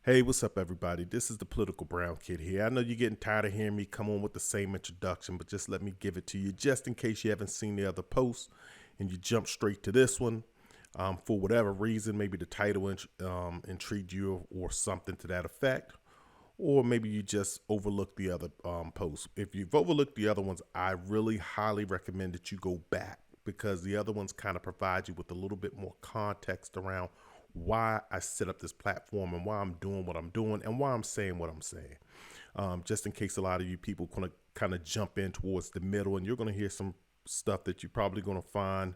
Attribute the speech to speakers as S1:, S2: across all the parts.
S1: Hey, what's up, everybody? This is the Political Brown Kid here. I know you're getting tired of hearing me come on with the same introduction, but just let me give it to you just in case you haven't seen the other posts and you jump straight to this one. For whatever reason, maybe the title intrigued you or something to that effect, or maybe you just overlooked the other posts. If you've overlooked the other ones, I really highly recommend that you go back because the other ones kind of provide you with a little bit more context around why I set up this platform and why I'm doing what I'm doing and why I'm saying what I'm saying. Just in case a lot of you people kind of jump in towards the middle and you're going to hear some stuff that you're probably going to find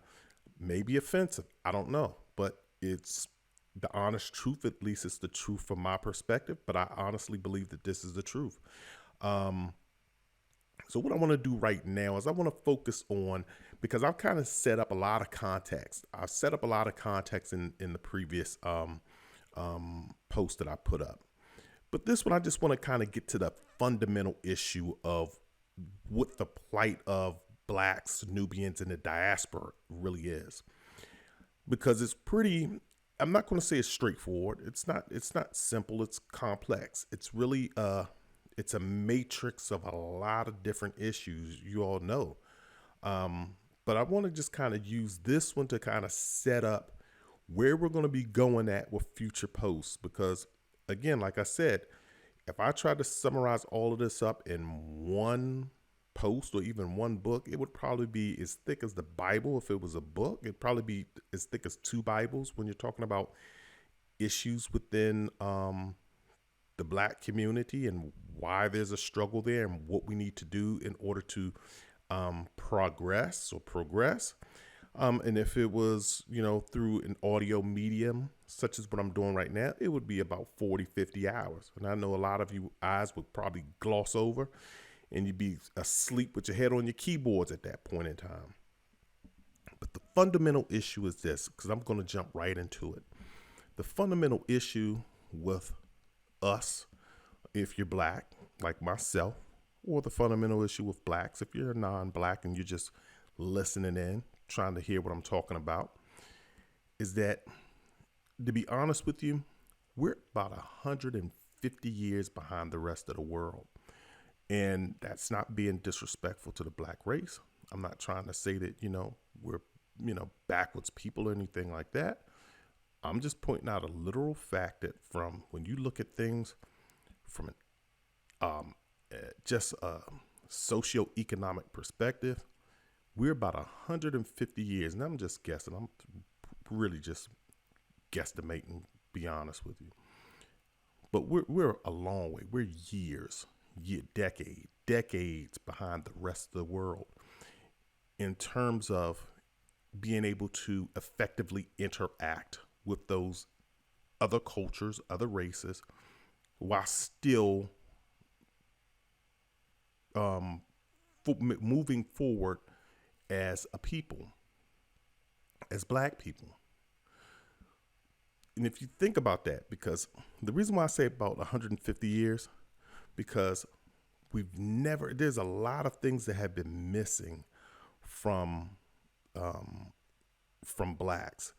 S1: maybe offensive. I don't know, but it's the honest truth. At least it's the truth from my perspective, but I honestly believe that this is the truth. Um, so what I want to do right now is I want to focus on because I've kind of set up a lot of context. I've set up a lot of context in the previous post that I put up. But this one, I just want to kind of get to the fundamental issue of what the plight of blacks, Nubians, and the diaspora really is. Because it's pretty, I'm not going to say it's straightforward. It's not simple. It's complex. It's really it's a matrix of a lot of different issues you all know. But I want to just kind of use this one to kind of set up where we're going to be going at with future posts. Because, again, like I said, if I try to summarize all of this up in one post or even one book, it would probably be as thick as the Bible. If it was a book, it'd probably be as thick as two Bibles when you're talking about issues within the black community and why there's a struggle there and what we need to do in order to progress. And if it was, through an audio medium, such as what I'm doing right now, it would be about 40, 50 hours. And I know a lot of you eyes would probably gloss over and you'd be asleep with your head on your keyboards at that point in time. But the fundamental issue is this, because I'm going to jump right into it. The fundamental issue with us, if you're black, like myself, or the fundamental issue with blacks, if you're non-black and you're just listening in, trying to hear what I'm talking about, is that, to be honest with you, we're about 150 years behind the rest of the world. And that's not being disrespectful to the black race. I'm not trying to say that, we're, backwards people or anything like that. I'm just pointing out a literal fact that from when you look at things from an just a socioeconomic perspective, we're about 150 years, and I'm just guessing. I'm really just guesstimating, be honest with you. But we're a long way. We're decades behind the rest of the world in terms of being able to effectively interact with those other cultures, other races, while still moving forward as a people, as black people. And if you think about that, because the reason why I say about 150 years, because there's a lot of things that have been missing from blacks.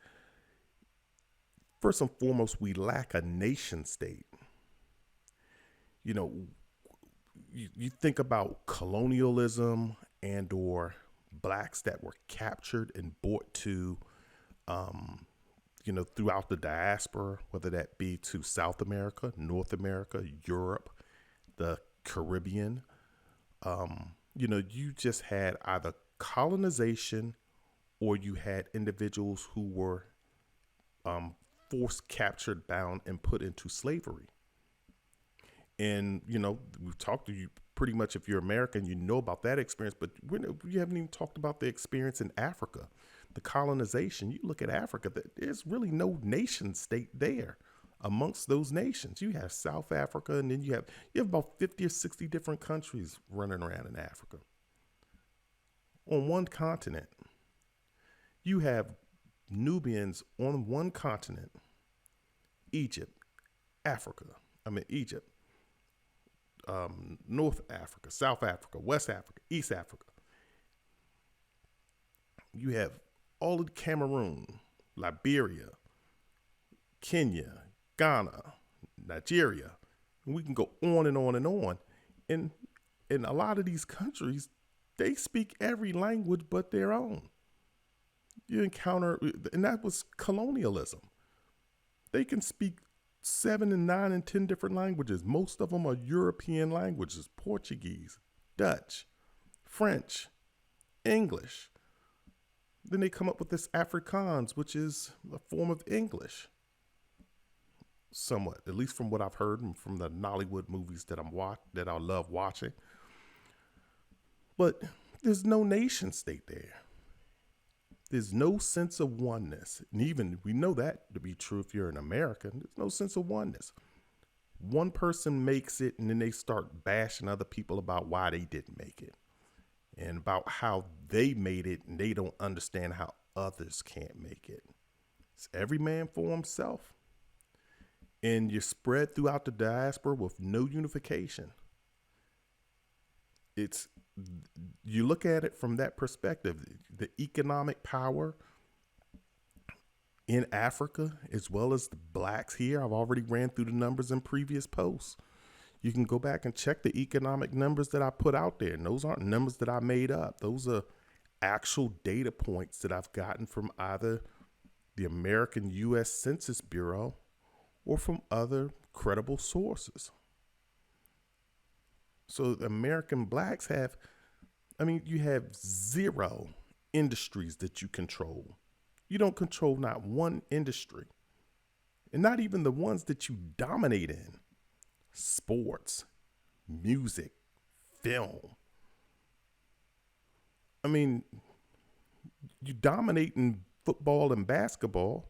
S1: First and foremost, we lack a nation state. You think about colonialism and or blacks that were captured and brought to, throughout the diaspora, whether that be to South America, North America, Europe, the Caribbean. You just had either colonization or you had individuals who were forced, captured, bound, and put into slavery. And, we've talked to you pretty much, if you're American, you know about that experience, but we haven't even talked about the experience in Africa, the colonization. You look at Africa, there's really no nation state there amongst those nations. You have South Africa, and then you have about 50 or 60 different countries running around in Africa. On one continent, you have Nubians on one continent, Egypt, Egypt, North Africa, South Africa, West Africa, East Africa. You have all of Cameroon, Liberia, Kenya, Ghana, Nigeria. And we can go on and on and on. And in a lot of these countries, they speak every language but their own. You encounter, and that was colonialism. They can speak 7 and 9 and 10 different languages. Most of them are European languages: Portuguese, Dutch, French, English. Then they come up with this Afrikaans, which is a form of English. Somewhat, at least from what I've heard from the Nollywood movies that I love watching. But there's no nation state there. There's no sense of oneness. And even we know that to be true if you're an American. There's no sense of oneness. One person makes it and then they start bashing other people about why they didn't make it and about how they made it, and they don't understand how others can't make it. It's every man for himself. And you're spread throughout the diaspora with no unification. You look at it from that perspective, the economic power in Africa, as well as the blacks here. I've already ran through the numbers in previous posts. You can go back and check the economic numbers that I put out there. And those aren't numbers that I made up. Those are actual data points that I've gotten from either the American U.S. Census Bureau or from other credible sources. So the American blacks you have 0 industries that you control. You don't control not one industry, and not even the ones that you dominate in: sports, music, film. I mean, you dominate in football and basketball,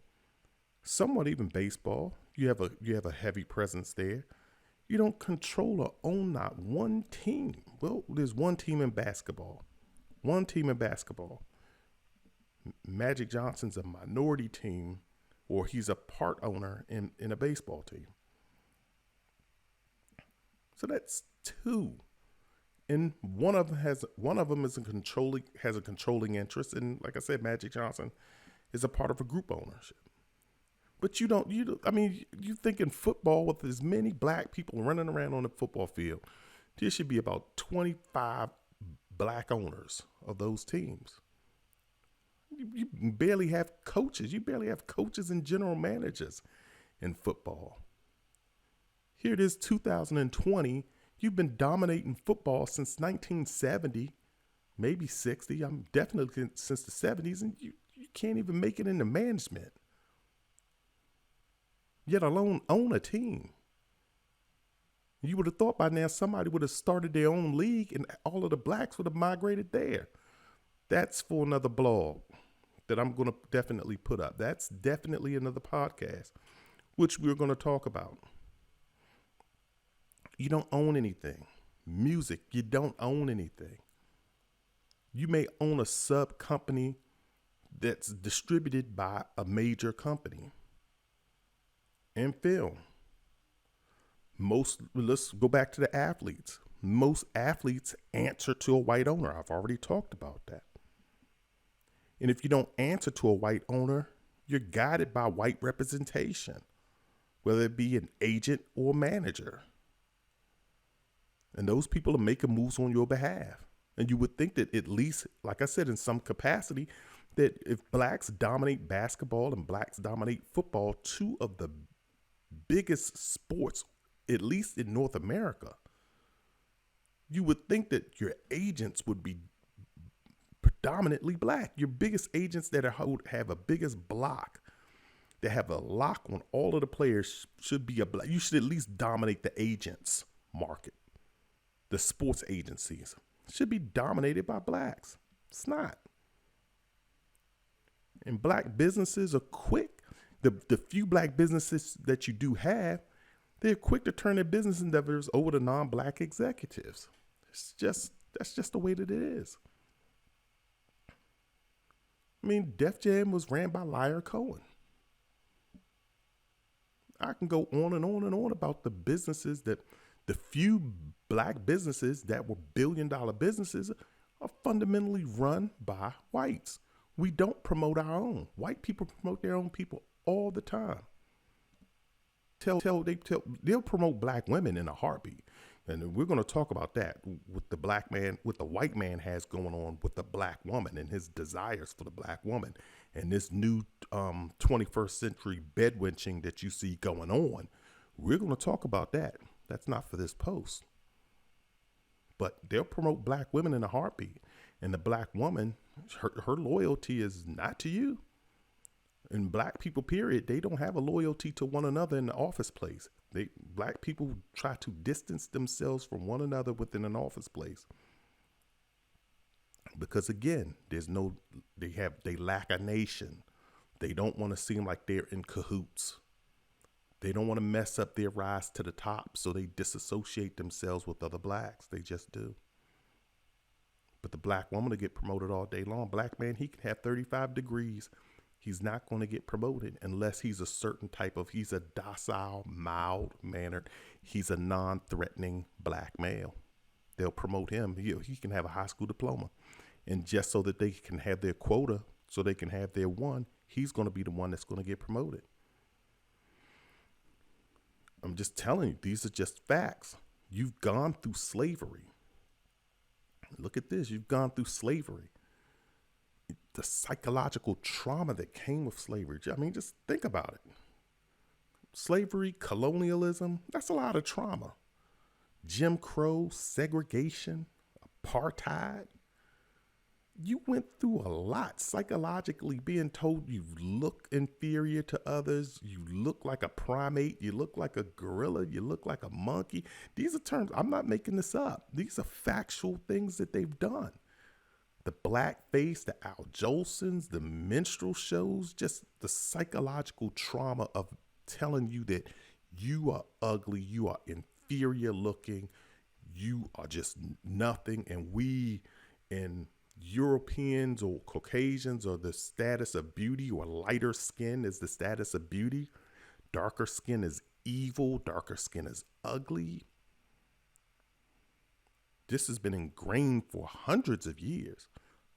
S1: somewhat even baseball. You have a heavy presence there. You don't control or own not one team. Well, there's one team in basketball. Magic Johnson's a minority team, or he's a part owner in a baseball team. So that's 2. And one of them is has a controlling interest. And like I said, Magic Johnson is a part of a group ownership. But you think in football, with as many black people running around on the football field, there should be about 25 black owners of those teams. You barely have coaches. You barely have coaches and general managers in football. Here it is, 2020. You've been dominating football since 1970, maybe 60. I'm definitely since the 70s, and you can't even make it into management, yet alone own a team. You would have thought by now somebody would have started their own league and all of the blacks would have migrated there. That's for another blog that I'm going to definitely put up. That's definitely another podcast, which we're going to talk about. You don't own anything. Music, you don't own anything. You may own a sub company that's distributed by a major company. And film. Let's go back to the athletes. Most athletes answer to a white owner. I've already talked about that. And if you don't answer to a white owner, you're guided by white representation, whether it be an agent or manager. And those people are making moves on your behalf. And you would think that at least, like I said, in some capacity, that if blacks dominate basketball and blacks dominate football, 2 of the biggest sports, at least in North America, you would think that your agents would be predominantly black. Your biggest agents that have a biggest block, that have a lock on all of the players, should be a black. You should at least dominate the agents market. The sports agencies should be dominated by blacks. It's not. And black businesses are quick. The few black businesses that you do have, they're quick to turn their business endeavors over to non-black executives. That's just the way that it is. I mean, Def Jam was ran by Liar Cohen. I can go on and on and on about the businesses that the few black businesses that were billion-dollar businesses are fundamentally run by whites. We don't promote our own. White people promote their own people all the time. They'll promote black women in a heartbeat. And we're going to talk about that with the black man, what the white man has going on with the black woman and his desires for the black woman and this new 21st century bedwenching that you see going on. We're going to talk about that. That's not for this post. But they'll promote black women in a heartbeat. And the black woman, her loyalty is not to you. And black people, period, they don't have a loyalty to one another in the office place. Black people try to distance themselves from one another within an office place. Because again, they lack a nation. They don't want to seem like they're in cahoots. They don't want to mess up their rise to the top, so they disassociate themselves with other blacks. They just do. But the black woman will get promoted all day long. Black man, he can have 35 degrees. He's not going to get promoted unless he's a certain type of, he's a docile, mild-mannered, he's a non-threatening black male. They'll promote him. He can have a high school diploma. And just so that they can have their quota, so they can have their one, he's going to be the one that's going to get promoted. I'm just telling you, these are just facts. You've gone through slavery. Look at this. You've gone through slavery. The psychological trauma that came with slavery. I mean, just think about it. Slavery, colonialism, that's a lot of trauma. Jim Crow, segregation, apartheid. You went through a lot psychologically, being told you look inferior to others. You look like a primate. You look like a gorilla. You look like a monkey. These are terms. I'm not making this up. These are factual things that they've done. The blackface, the Al Jolsons, the minstrel shows, just the psychological trauma of telling you that you are ugly, you are inferior looking, you are just nothing. And we in Europeans or Caucasians or the status of beauty, or lighter skin is the status of beauty. Darker skin is evil. Darker skin is ugly. This has been ingrained for hundreds of years.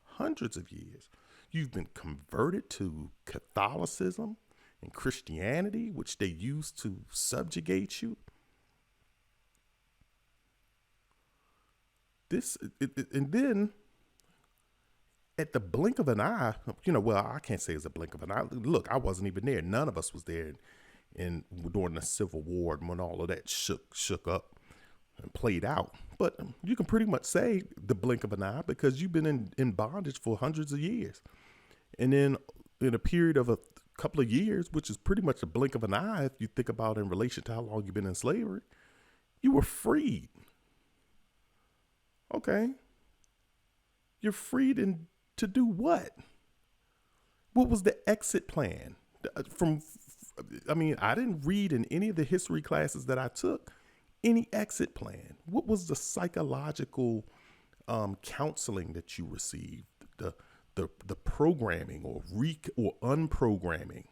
S1: Hundreds of years. You've been converted to Catholicism and Christianity, which they use to subjugate you. And then at the blink of an eye, well, I can't say it's a blink of an eye. Look, I wasn't even there. None of us was there during the Civil War when all of that shook up and played out. But you can pretty much say the blink of an eye because you've been in bondage for hundreds of years. And then in a period of a couple of years, which is pretty much a blink of an eye if you think about in relation to how long you've been in slavery, you were freed. Okay. You're freed to do what? What was the exit plan? I didn't read in any of the history classes that I took any exit plan. What was the psychological counseling that you received? The programming or unprogramming,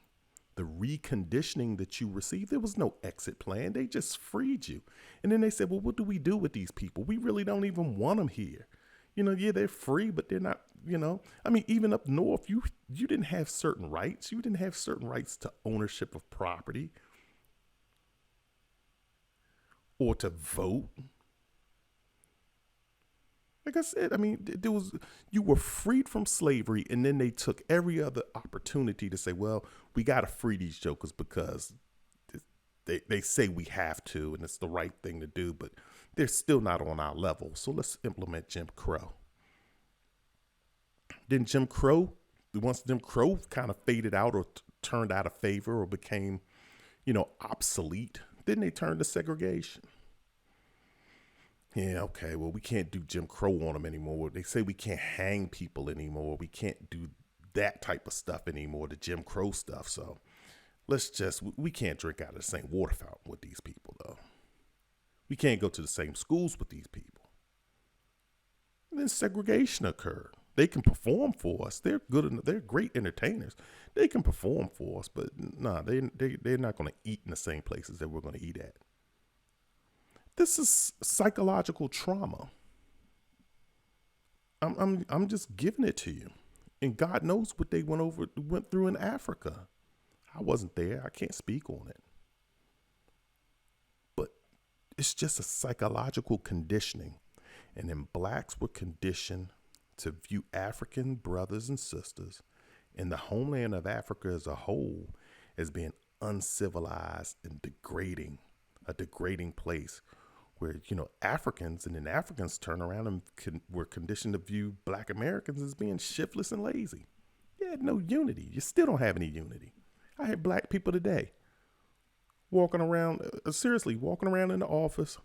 S1: the reconditioning that you received? There was no exit plan. They just freed you. And then they said, well, what do we do with these people? We really don't even want them here. Yeah, they're free, but they're not, even up north, you didn't have certain rights. You didn't have certain rights to ownership of property or to vote. Like I said, you were freed from slavery, and then they took every other opportunity to say, well, we got to free these jokers because they say we have to, and it's the right thing to do, but they're still not on our level. So let's implement Jim Crow. Then once Jim Crow kind of faded out or turned out of favor or became, obsolete, then they turned to segregation. Yeah, okay, well, we can't do Jim Crow on them anymore. They say we can't hang people anymore. We can't do that type of stuff anymore, the Jim Crow stuff. So we can't drink out of the same water fountain with these people, though. We can't go to the same schools with these people. And then segregation occurred. They can perform for us. They're good. They're great entertainers. They can perform for us, but they're not going to eat in the same places that we're going to eat at. This is psychological trauma. I'm just giving it to you, and God knows what they went through in Africa. I wasn't there. I can't speak on it. It's just a psychological conditioning. And then blacks were conditioned to view African brothers and sisters in the homeland of Africa as a whole as being uncivilized and degrading, a degrading place where, Africans, and then Africans turn around and were conditioned to view black Americans as being shiftless and lazy. You had no unity. You still don't have any unity. I had black people today walking around, seriously, walking around in the office,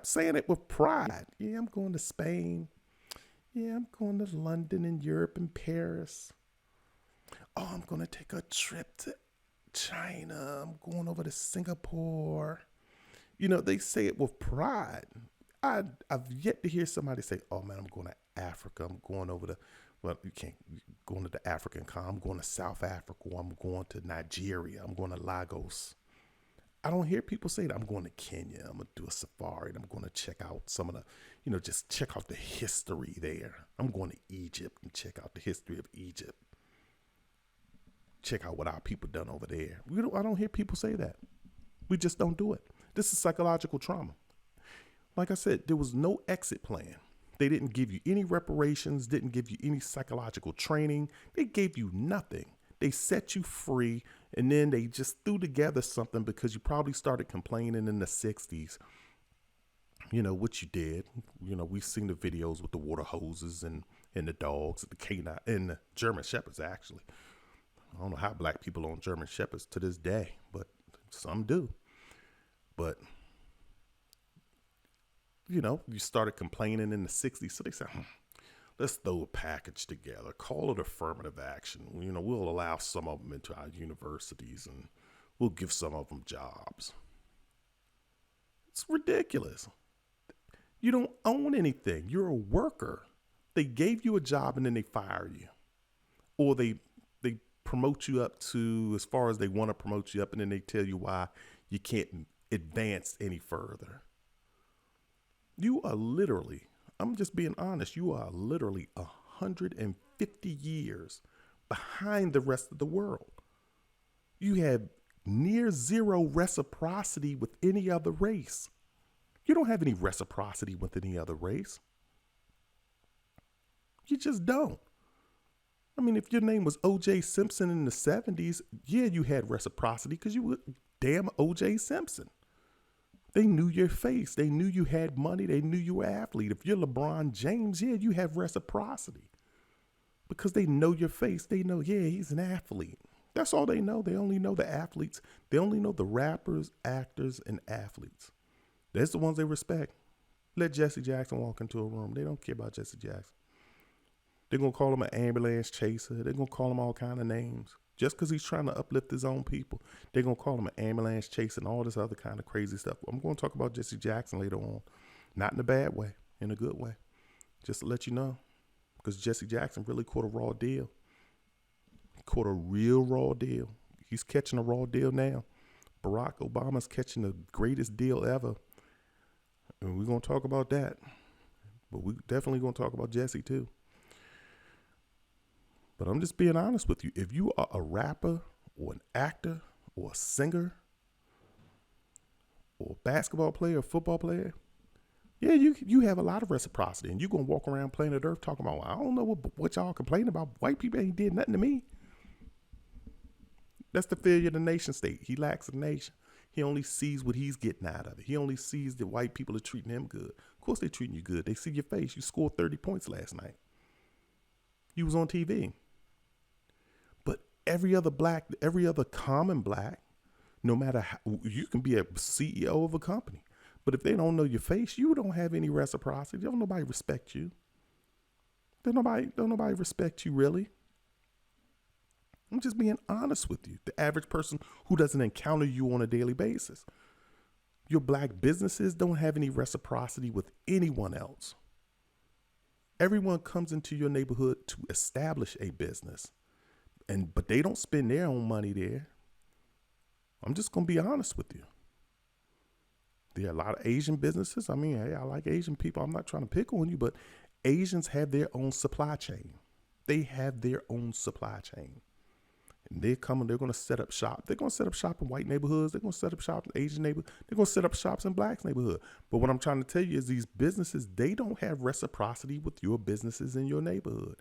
S1: saying it with pride. Yeah, I'm going to Spain. Yeah, I'm going to London and Europe and Paris. Oh, I'm going to take a trip to China. I'm going over to Singapore. They say it with pride. I've yet to hear somebody say, oh man, I'm going to Africa. I'm going over to, well, you can't, going to the African continent. I'm going to South Africa. I'm going to Nigeria. I'm going to Lagos. I don't hear people say that. I'm going to Kenya. I'm going to do a safari. And I'm going to check out some of the, just check out the history there. I'm going to Egypt and check out the history of Egypt. Check out what our people done over there. I don't hear people say that. We just don't do it. This is psychological trauma. Like I said, there was no exit plan. They didn't give you any reparations, didn't give you any psychological training. They gave you nothing. They set you free, and then they just threw together something because you probably started complaining in the 60s. What you did. We've seen the videos with the water hoses and the dogs, the canine, and the German Shepherds, actually. I don't know how black people own German Shepherds to this day, but some do. But, you started complaining in the 60s. So they said, let's throw a package together, call it affirmative action. We'll allow some of them into our universities and we'll give some of them jobs. It's ridiculous. You don't own anything. You're a worker. They gave you a job and then they fire you. Or they promote you up to as far as they want to promote you up, and then they tell you why you can't advance any further. You are literally, I'm just being honest, you are literally 150 years behind the rest of the world. You have near zero reciprocity with any other race. You don't have any reciprocity with any other race. You just don't. I mean, if your name was O.J. Simpson in the 70s, yeah, you had reciprocity because you were damn O.J. Simpson. They knew your face. They knew you had money. They knew you were an athlete. If you're LeBron James, yeah, you have reciprocity because they know your face. They know, yeah, he's an athlete. That's all they know. They only know the athletes. They only know the rappers, actors, and athletes. That's the ones they respect. Let Jesse Jackson walk into a room. They don't care about Jesse Jackson. They're going to call him an ambulance chaser. They're going to call him all kind of names. Just because he's trying to uplift his own people, they're going to call him an ambulance chaser and all this other kind of crazy stuff. I'm going to talk about Jesse Jackson later on. Not in a bad way, in a good way. Just to let you know. Because Jesse Jackson really caught a raw deal. He caught a real raw deal. He's catching a raw deal now. Barack Obama's catching the greatest deal ever. And we're going to talk about that. But we're definitely going to talk about Jesse too. But I'm just being honest with you. If you are a rapper or an actor or a singer or a basketball player or football player, yeah, you have a lot of reciprocity. And you're going to walk around planet Earth talking about, I don't know what y'all complaining about. White people ain't did nothing to me. That's the failure of the nation state. He lacks a nation. He only sees what he's getting out of it. He only sees that white people are treating him good. Of course they're treating you good. They see your face. You scored 30 points last night. You was on TV. Every other common black, no matter how, you can be a CEO of a company, but if they don't know your face, you don't have any reciprocity. Don't nobody respect you. Don't nobody respect you, really. I'm just being honest with you. The average person who doesn't encounter you on a daily basis. Your black businesses don't have any reciprocity with anyone else. Everyone comes into your neighborhood to establish a business. But they don't spend their own money there. I'm just going to be honest with you. There are a lot of Asian businesses. I mean, hey, I like Asian people. I'm not trying to pick on you, but Asians have their own supply chain. They have their own supply chain. And they're going to set up shop. They're going to set up shop in white neighborhoods. They're going to set up shop in Asian neighborhoods. They're going to set up shops in blacks neighborhood. But what I'm trying to tell you is these businesses, they don't have reciprocity with your businesses in your neighborhood.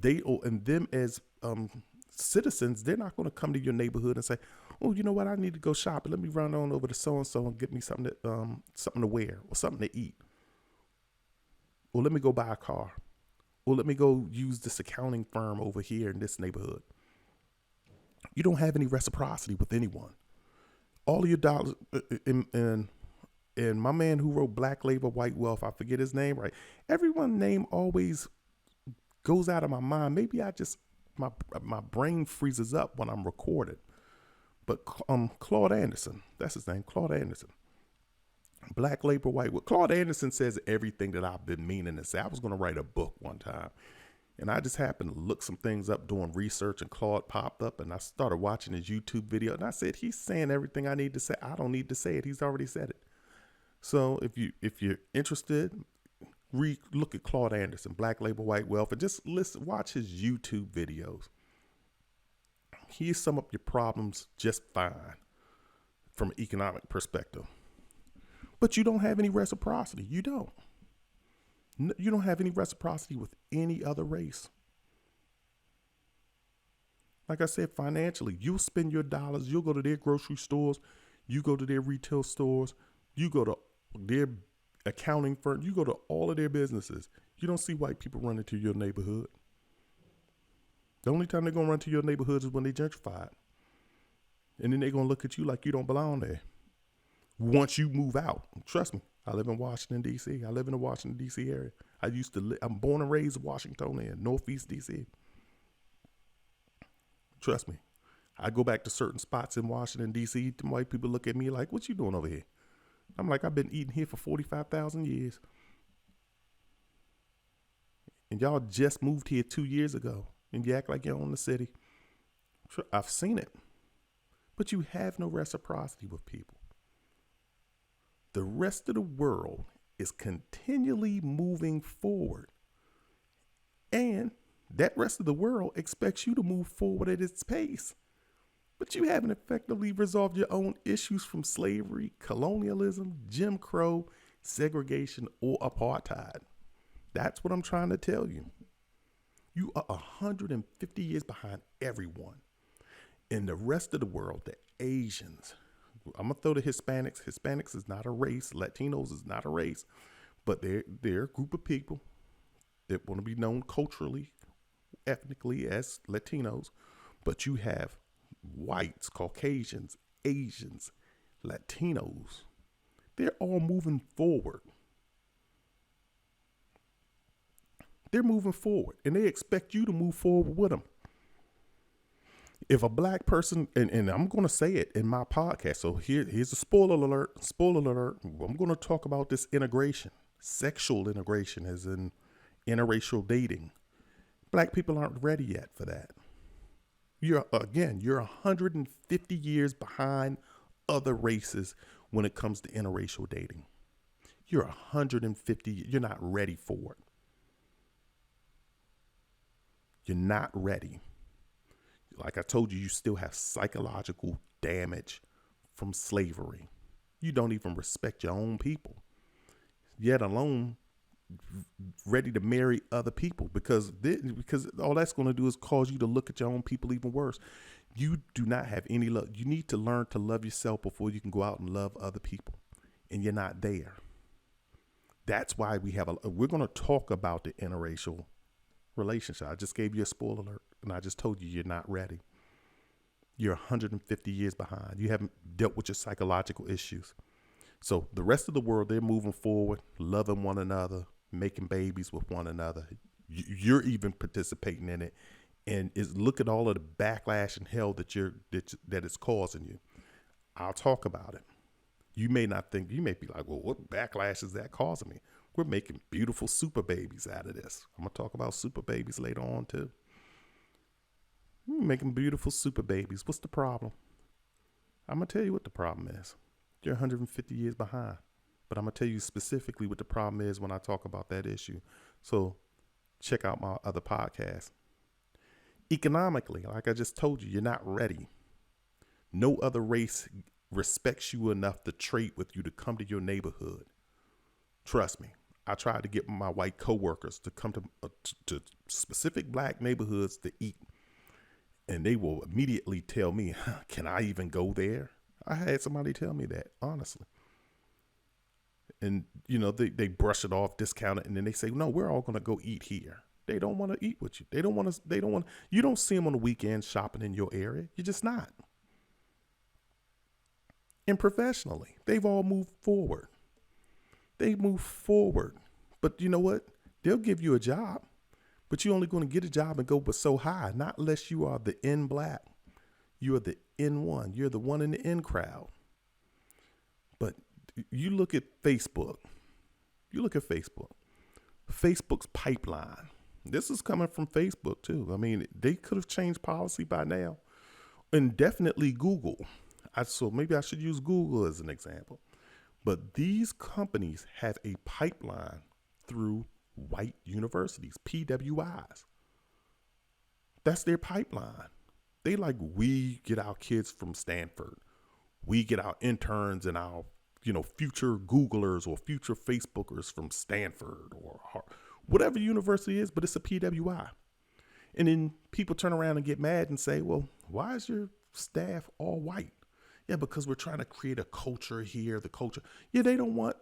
S1: And them as citizens, they're not going to come to your neighborhood and say, oh, you know what? I need to go shopping. Let me run on over to so-and-so and get me something to wear or something to eat. Or let me go buy a car. Or let me go use this accounting firm over here in this neighborhood. You don't have any reciprocity with anyone. All of your dollars, and my man who wrote Black Labor, White Wealth, I forget his name, right? Everyone's name always goes out of my mind. Maybe my brain freezes up when I'm recording. But Claude Anderson, that's his name, Claude Anderson. Black Labor, White Wealth. Claude Anderson says everything that I've been meaning to say. I was going to write a book one time. And I just happened to look some things up doing research, and Claude popped up, and I started watching his YouTube video, and I said, he's saying everything I need to say. I don't need to say it. He's already said it. So if you're interested, look at Claude Anderson, Black Labor, White Wealth, and just watch his YouTube videos. He sum up your problems just fine from an economic perspective. But you don't have any reciprocity. You don't. You don't have any reciprocity with any other race. Like I said, financially, you'll spend your dollars. You'll go to their grocery stores. You go to their retail stores. You go to their accounting firm. You go to all of their businesses. You don't see white people running to your neighborhood. The only time they're going to run to your neighborhood is when they gentrify it. And then they're going to look at you like you don't belong there. Once you move out, trust me, I live in Washington, D.C. I live in the Washington, D.C. area. I'm born and raised in Washington, Northeast D.C. Trust me. I go back to certain spots in Washington, D.C. The white people look at me like, what you doing over here? I'm like, I've been eating here for 45,000 years. And y'all just moved here 2 years ago. And you act like you own the city. I've seen it. But you have no reciprocity with people. The rest of the world is continually moving forward. And that rest of the world expects you to move forward at its pace. But you haven't effectively resolved your own issues from slavery, colonialism, Jim Crow, segregation, or apartheid. That's what I'm trying to tell you. You are 150 years behind everyone. In the rest of the world, the Asians, I'm going to throw the Hispanics. Hispanics is not a race. Latinos is not a race. But they're a group of people that want to be known culturally, ethnically as Latinos. But you have whites, Caucasians, Asians, Latinos. They're all moving forward. They're moving forward, and they expect you to move forward with them. If a black person, and I'm going to say it in my podcast, so here's a spoiler alert. I'm going to talk about this integration, sexual integration, as in interracial dating. Black people aren't ready yet for that. You're 150 years behind other races when it comes to interracial dating. You're 150, you're not ready for it. You're not ready. Like I told you, you still have psychological damage from slavery. You don't even respect your own people, yet alone ready to marry other people because all that's going to do is cause you to look at your own people even worse. You do not have any love. You need to learn to love yourself before you can go out and love other people, and you're not there. That's why we're going to talk about the interracial relationship. I just gave you a spoiler alert, and I just told you you're not ready. You're 150 years behind. You haven't dealt with your psychological issues. So the rest of the world, they're moving forward, loving one another, making babies with one another. You're even participating in it, and look at all of the backlash and hell that it's causing you. I'll talk about it. You may not think, you may be like, well, what backlash is that causing me? We're making beautiful super babies out of this. I'm going to talk about super babies later on too. We're making beautiful super babies. What's the problem? I'm going to tell you what the problem is. You're 150 years behind. But I'm going to tell you specifically what the problem is when I talk about that issue. So check out my other podcast. Economically, like I just told you, you're not ready. No other race respects you enough to trade with you to come to your neighborhood. Trust me. I tried to get my white coworkers to come to specific black neighborhoods to eat, and they will immediately tell me, "Can I even go there?" I had somebody tell me that, honestly. And they brush it off, discount it, and then they say, "No, we're all gonna go eat here." They don't want to eat with you. They don't want to. They don't want. You don't see them on the weekend shopping in your area. You're just not. And professionally, they've all moved forward. They move forward. But you know what? They'll give you a job, but you're only going to get a job and go but so high, not unless you are the in black. You are the in one. You're the one in the in crowd. But you look at Facebook. You look at Facebook. Facebook's pipeline. This is coming from Facebook too. I mean, they could have changed policy by now. And definitely Google. So maybe I should use Google as an example. But these companies have a pipeline through white universities, PWIs. That's their pipeline. They like, we get our kids from Stanford. We get our interns and our, future Googlers or future Facebookers from Stanford or whatever university it is, but it's a PWI. And then people turn around and get mad and say, well, why is your staff all white? Yeah, because we're trying to create a culture here, the culture. Yeah, they don't want,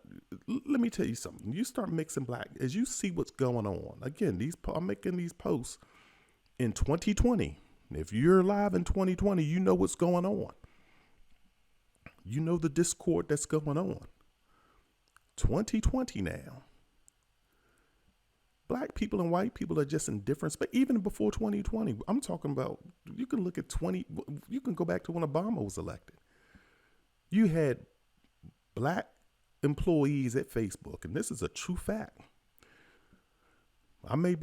S1: let me tell you something. You start mixing black, as you see what's going on. Again, I'm making these posts in 2020. If you're alive in 2020, you know what's going on. You know the discord that's going on. 2020 now. Black people and white people are just in different space. Even before 2020, I'm talking about, you can look at you can go back to when Obama was elected. You had black employees at Facebook, and this is a true fact. I may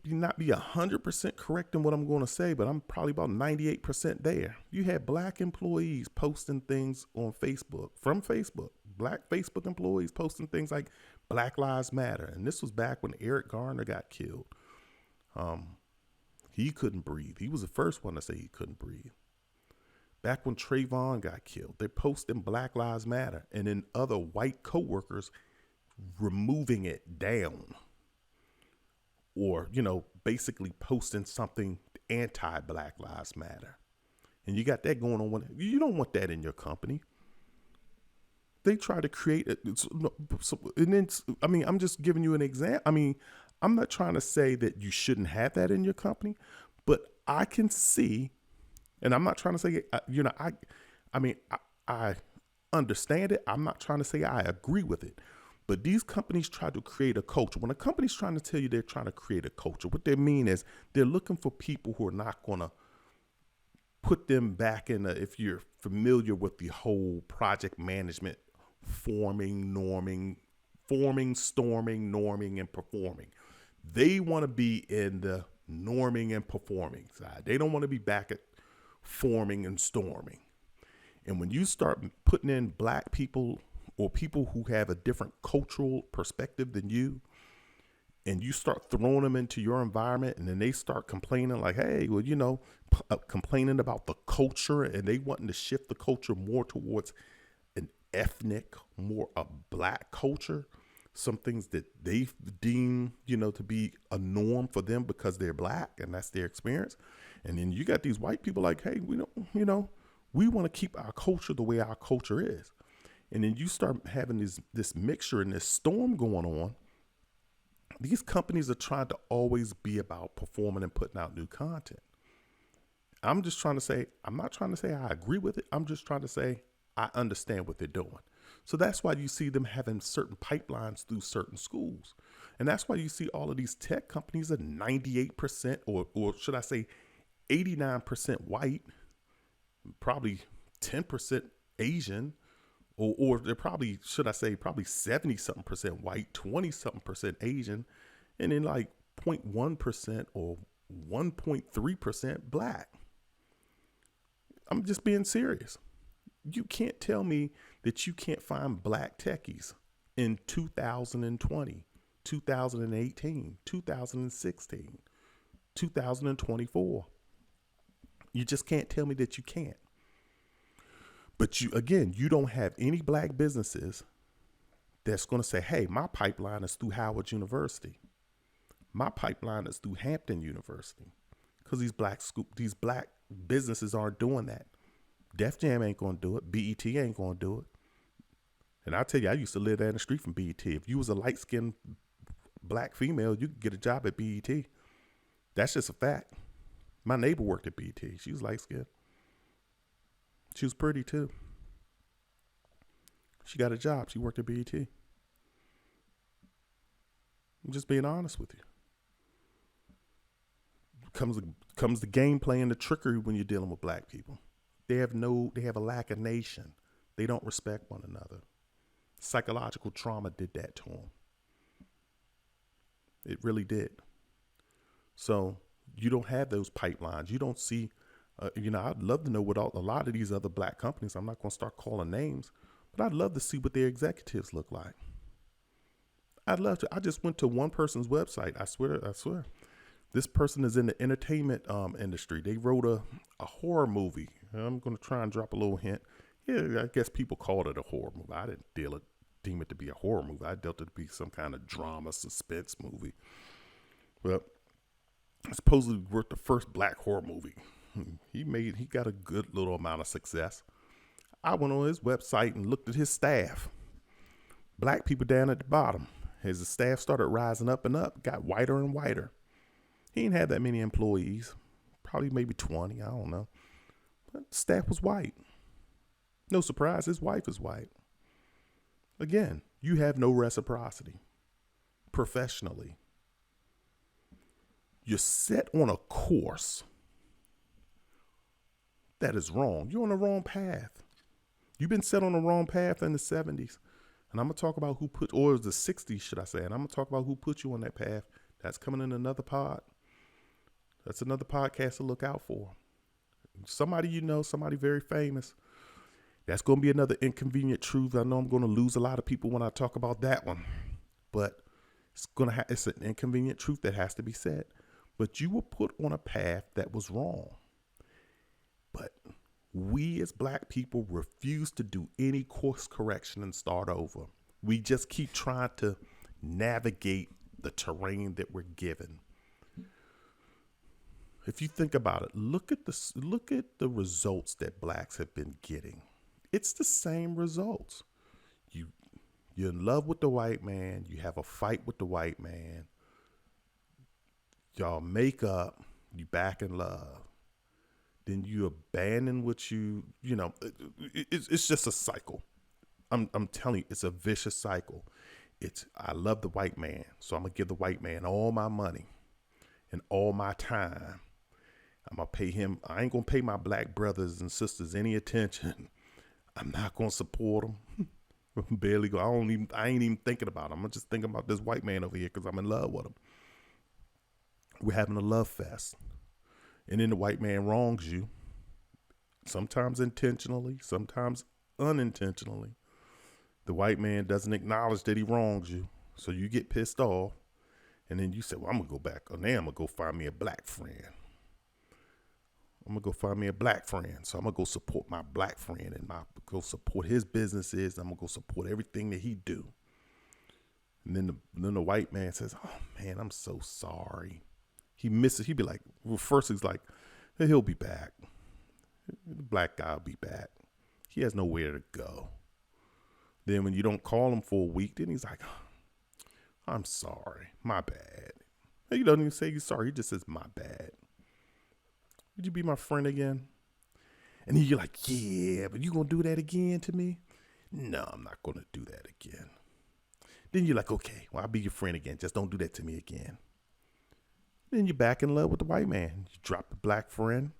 S1: not be 100% correct in what I'm going to say, but I'm probably about 98% there. You had black employees posting things on Facebook, from Facebook, black Facebook employees posting things like Black Lives Matter. And this was back when Eric Garner got killed. He couldn't breathe. He was the first one to say he couldn't breathe. Back when Trayvon got killed, they're posting Black Lives Matter, and then other white coworkers removing it down. Or, basically posting something anti-Black Lives Matter. And you got that going on. You don't want that in your company. They try to create it. And then, I'm just giving you an example. I'm not trying to say that you shouldn't have that in your company, but I can see, and I'm not trying to say, I understand it. I'm not trying to say I agree with it. But these companies try to create a culture. When a company's trying to tell you they're trying to create a culture, what they mean is they're looking for people who are not going to put them back in if you're familiar with the whole project management, forming, storming, norming, and performing. They want to be in the norming and performing side. They don't want to be back at forming and storming. And when you start putting in black people or people who have a different cultural perspective than you, and you start throwing them into your environment, and then they start complaining like, hey, well, complaining about the culture, and they wanting to shift the culture more towards an ethnic, more a black culture, some things that they deem, to be a norm for them because they're black and that's their experience. And then you got these white people like, hey, we want to keep our culture the way our culture is. And then you start having this mixture and this storm going on. These companies are trying to always be about performing and putting out new content. I'm not trying to say I agree with it. I'm just trying to say I understand what they're doing. So that's why you see them having certain pipelines through certain schools. And that's why you see all of these tech companies are 98% or should I say 89% white, probably 10% Asian, or they're probably, should I say, probably 70-something% white, 20-something% Asian, and then like 0.1% or 1.3% black. I'm just being serious. You can't tell me that you can't find black techies in 2020, 2018, 2016. 2024. You just can't tell me that you can't. But you don't have any black businesses that's going to say, hey, my pipeline is through Howard University. My pipeline is through Hampton University. Because these black businesses aren't doing that. Def Jam ain't going to do it. BET ain't going to do it. And I tell you, I used to live down the street from BET. If you was a light-skinned black female, you could get a job at BET. That's just a fact. My neighbor worked at BET. She was light-skinned. She was pretty, too. She got a job. She worked at BET. I'm just being honest with you. Comes the gameplay and the trickery when you're dealing with black people. They have a lack of nation. They don't respect one another. Psychological trauma did that to them. It really did. So you don't have those pipelines. You don't see, I'd love to know what a lot of these other black companies, I'm not going to start calling names, but I'd love to see what their executives look like. I'd love to. I just went to one person's website. I swear. This person is in the entertainment industry. They wrote a horror movie. I'm going to try and drop a little hint. Yeah, I guess people called it a horror movie. I didn't deem it to be a horror movie. I dealt it to be some kind of drama, suspense movie. Well, supposedly worth the first black horror movie. He got a good little amount of success. I went on his website and looked at his staff. Black people down at the bottom. As the staff started rising up and up, got whiter and whiter. He didn't have that many employees. Probably maybe 20, I don't know. But the staff was white. No surprise, his wife is white. Again, you have no reciprocity professionally. You're set on a course that is wrong. You're on the wrong path. You've been set on the wrong path in the 70s. And I'm going to talk about or the 60s, should I say. And I'm going to talk about who put you on that path. That's coming in another pod. That's another podcast to look out for. Somebody somebody very famous. That's going to be another inconvenient truth. I know I'm going to lose a lot of people when I talk about that one. But it's an inconvenient truth that has to be said. But you were put on a path that was wrong. But we as black people refuse to do any course correction and start over. We just keep trying to navigate the terrain that we're given. If you think about it, look at the results that blacks have been getting. It's the same results. You're in love with the white man. You have a fight with the white man. Y'all make up. You back in love. Then you abandon what it's just a cycle. I'm telling you, it's a vicious cycle. I love the white man, so I'm going to give the white man all my money and all my time. I'm going to pay him. I ain't going to pay my black brothers and sisters any attention. I'm not going to support them. Barely go. I ain't even thinking about him. I'm just thinking about this white man over here because I'm in love with him. We're having a love fest. And then the white man wrongs you. Sometimes intentionally, sometimes unintentionally. The white man doesn't acknowledge that he wrongs you. So you get pissed off. And then you say, well, I'm going to go back. Oh, now I'm going to go find me a black friend. I'm going to go find me a black friend. So I'm going to go support my black friend and go support his businesses. I'm going to go support everything that he do. And then the white man says, oh, man, I'm so sorry. He misses. He'd be like, well, first he's like, hey, he'll be back. The black guy will be back. He has nowhere to go. Then when you don't call him for a week, then he's like, I'm sorry. My bad. He doesn't even say he's sorry. He just says, my bad. Would you be my friend again? And then you're like, yeah, but you going to do that again to me? No, I'm not going to do that again. Then you're like, okay, well, I'll be your friend again. Just don't do that to me again. Then you're back in love with the white man. You drop the black friend,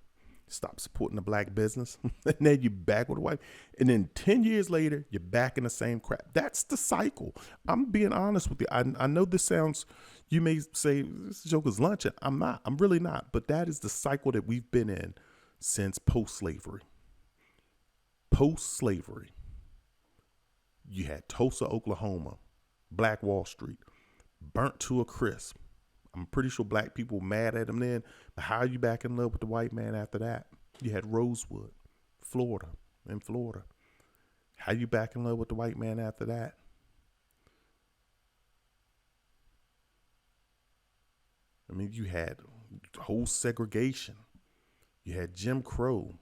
S1: stop supporting the black business, and then you're back with the white. And then 10 years later, you're back in the same crap. That's the cycle. I'm being honest with you. I know this sounds, you may say, this joke is luncheon. I'm not. I'm really not. But that is the cycle that we've been in since post-slavery. Post-slavery. You had Tulsa, Oklahoma, Black Wall Street, burnt to a crisp. I'm pretty sure black people were mad at him then. But how are you back in love with the white man after that? You had Rosewood, Florida, in Florida. How you back in love with the white man after that? I mean, you had whole segregation. You had Jim Crow.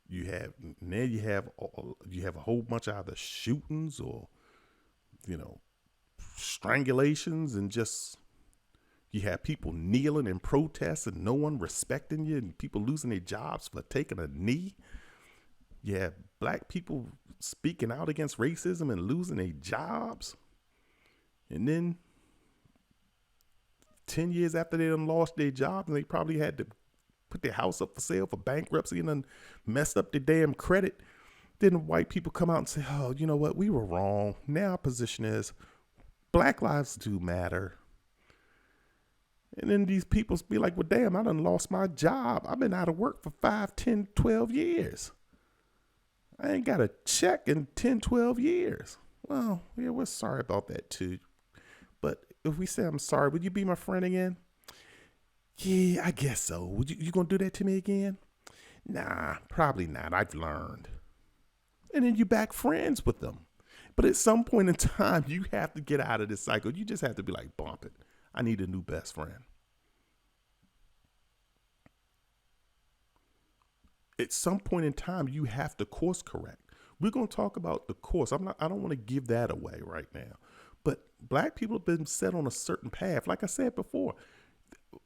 S1: You have now you have a whole bunch of either shootings or, strangulations, and just you have people kneeling in protest and no one respecting you, and people losing their jobs for taking a knee. You have black people speaking out against racism and losing their jobs. And then 10 years after they done lost their jobs and they probably had to put their house up for sale for bankruptcy and then messed up their damn credit, then the white people come out and say, oh, you know what, we were wrong. Now our position is black lives do matter. And then these people be like, well, damn, I done lost my job. I've been out of work for 5, 10, 12 years. I ain't got a check in 10, 12 years. Well, yeah, we're sorry about that too. But if we say I'm sorry, would you be my friend again? Yeah, I guess so. Would you gonna do that to me again? Nah, probably not. I've learned. And then you back friends with them. But at some point in time, you have to get out of this cycle. You just have to be like, bump it. I need a new best friend. At some point in time, you have to course correct. We're going to talk about the course. I don't want to give that away right now. But black people have been set on a certain path. Like I said before,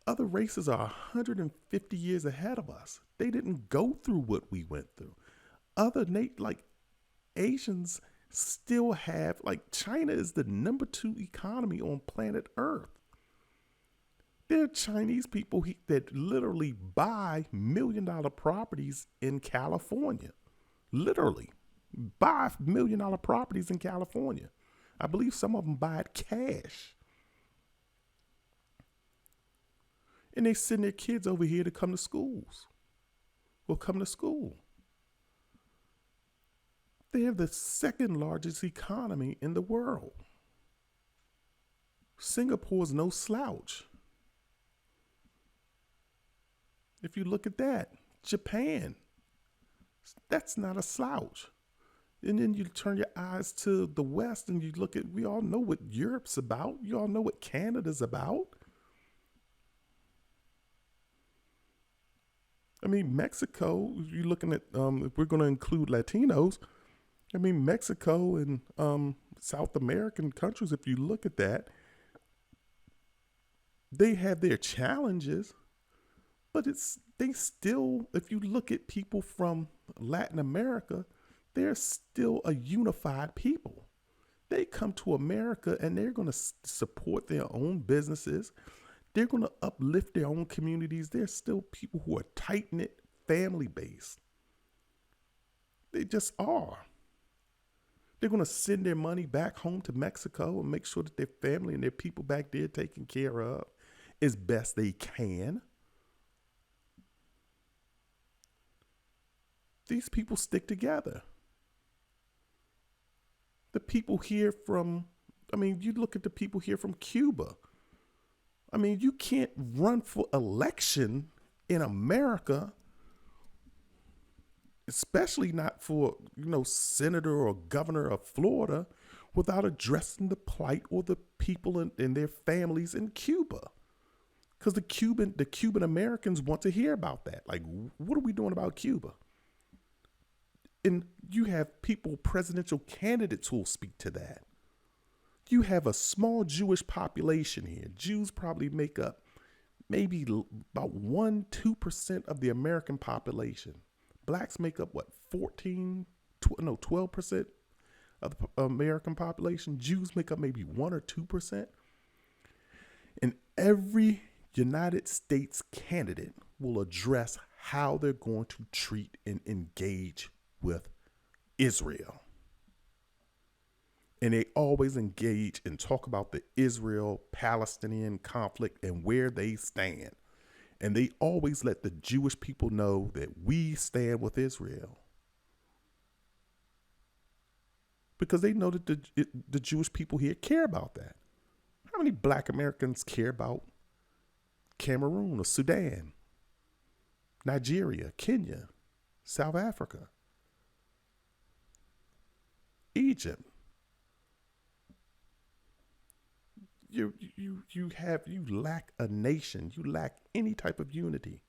S1: other races are 150 years ahead of us. They didn't go through what we went through. Like Asians still have, like China is the number 2 economy on planet Earth. There are Chinese people that literally buy $1 million properties in California. Literally buy $1 million properties in California. I believe some of them buy it cash. And they send their kids over here to come to schools. Or come to school. They have the second largest economy in the world. Singapore's no slouch. If you look at that, Japan, that's not a slouch. And then you turn your eyes to the West and you look at, we all know what Europe's about. You all know what Canada's about. I mean, Mexico, if you're looking at, if we're going to include Latinos, I mean, Mexico and South American countries, if you look at that, they have their challenges, but they still, if you look at people from Latin America, they're still a unified people. They come to America and they're going to support their own businesses. They're going to uplift their own communities. They're still people who are tight-knit, family-based. They just are. They're going to send their money back home to Mexico and make sure that their family and their people back there are taken care of as best they can. These people stick together. The people here from, you look at the people here from Cuba. You can't run for election in America, especially not for, senator or governor of Florida, without addressing the plight or the people and their families in Cuba. Because the Cuban Americans want to hear about that. Like, what are we doing about Cuba? And you have presidential candidates who will speak to that. You have a small Jewish population here. Jews probably make up maybe about 1-2% of the American population. Blacks make up 12% of the American population. Jews make up maybe 1 or 2%. And every United States candidate will address how they're going to treat and engage with Israel. And they always engage and talk about the Israel-Palestinian conflict and where they stand. And they always let the Jewish people know that we stand with Israel. Because they know that the Jewish people here care about that. many black Americans care about Cameroon or Sudan, Nigeria, Kenya, South Africa, Egypt? You lack a nation. You lack any type of unity.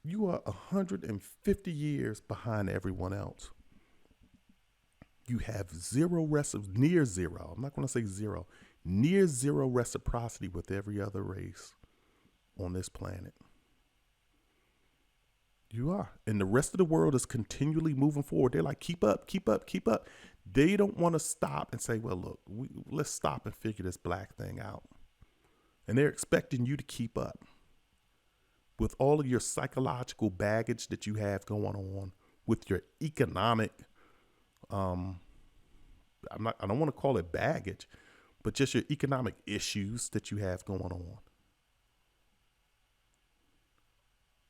S1: You are 150 years behind everyone else. You have near zero. I'm not going to say zero, near zero reciprocity with every other race on this planet. You are. And the rest of the world is continually moving forward. They're like, keep up, keep up, keep up. They don't want to stop and say, well, look, let's stop and figure this black thing out. And they're expecting you to keep up with all of your psychological baggage that you have going on, with your economic, I don't want to call it baggage, but just your economic issues that you have going on.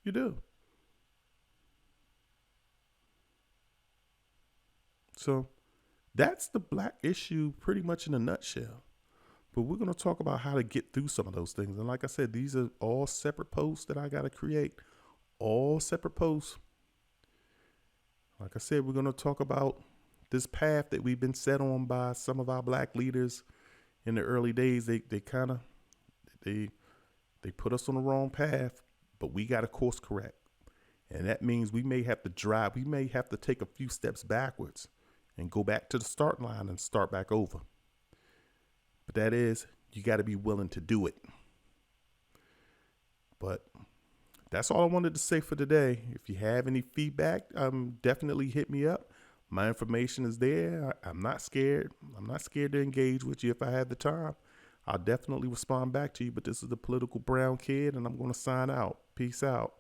S1: You do. So that's the black issue pretty much in a nutshell. But we're going to talk about how to get through some of those things. And like I said, these are all separate posts that I got to create. All separate posts. Like I said, we're going to talk about this path that we've been set on by some of our black leaders in the early days. They put us on the wrong path, but we got to course correct. And that means we may have to take a few steps backwards and go back to the start line and start back over. But that is, you got to be willing to do it. But that's all I wanted to say for today. If you have any feedback, definitely hit me up. My information is there. I'm not scared. I'm not scared to engage with you if I have the time. I'll definitely respond back to you. But this is the Political Brown Kid, and I'm going to sign out. Peace out.